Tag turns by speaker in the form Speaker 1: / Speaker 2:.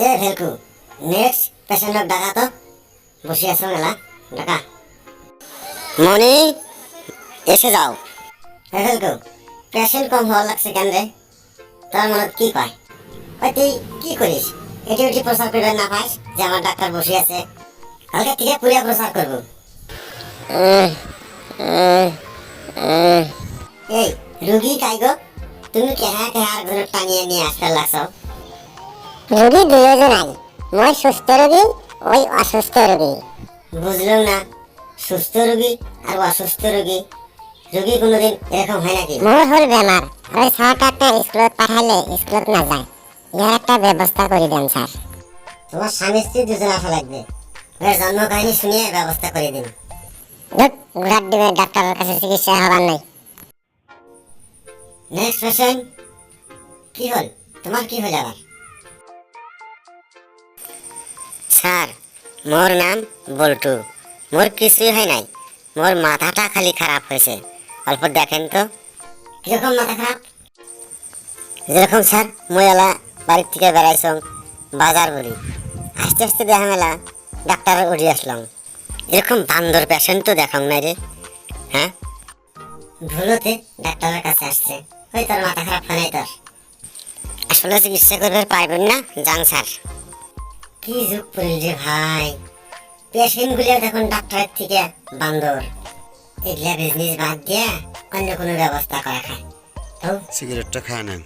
Speaker 1: এ ভেলকু, next পেশেন্টক ডাকা তো। বসে আছো মেলা, ডাকা। মনি, এসে যাও। এ ভেলকু, পেশেন্ট কম হওয়ার লাগছে কেন রে? তোর মনত কি কয়? ওই তুই কি করিস? এটি ওটি প্রচার করবেন না পাস যে আমার ডাক্তার বসে আছে? কালকে থেকে পুরিয়া প্রচার করব। এই রুগী কাইগো, তুমি কেহা কেহা একজনের টানিয়ে নিয়ে আসতে লাগছো?
Speaker 2: রোগী দুজন আই, মই সুস্থ রোগী, ওই অসুস্থ রোগী।
Speaker 1: বুঝলাম না, সুস্থ রোগী আর অসুস্থ রোগী, রোগী কোনোদিন এরকম হয় নাকি?
Speaker 2: মোর হল বেমার, আর ওই ছাওয়াটাকে স্কুলত পাঠাইলে স্কুলত না যায়। ইয়ার একটা ব্যবস্থা করে দেন স্যার।
Speaker 1: তোমার স্বামী স্ত্রী দুজন আসা লাগবে, ওর জন্ম কাহিনী শুনিয়ে ব্যবস্থা করে দিন।
Speaker 2: ঘোড়ার ডিমে ডাক্তারের কাছে চিকিৎসা হবার নাই।
Speaker 1: Next patient. কি হল, তোমার কি হল আবার? স্যার, মোর নাম বল্টু। মোর কিছুই হয় নাই, মোর মাথাটা খালি খারাপ হয়েছে। অল্প দেখেন তো। কিরকম মাথা খারাপ? যেরকম স্যার, মই এলা বাড়ির থেকে বেড়াইছং, বাজার বলি, আস্তে আস্তে দেখা মেলা ডাক্তারের উঠে আসলাম। এরকম বান্দর পেশেন্ট তো দেখাং নাই রে। হ্যাঁ, ভুলতে ডাক্তারের কাছে আসছে। ওই তোর মাথা খারাপ হয় নাই তোর? আসলে চিকিৎসা করতে পারবেন না, যান স্যার। কি যুগ পড়িল রে ভাই, পেশেন্ট গুলো দেখুন ডাক্তারের থেকে বান্দর। এগুলা বিজনেস বাদ দিয়ে অন্য কোনো ব্যবস্থা করা খায়।
Speaker 3: সিগারেটটা খায় নেন।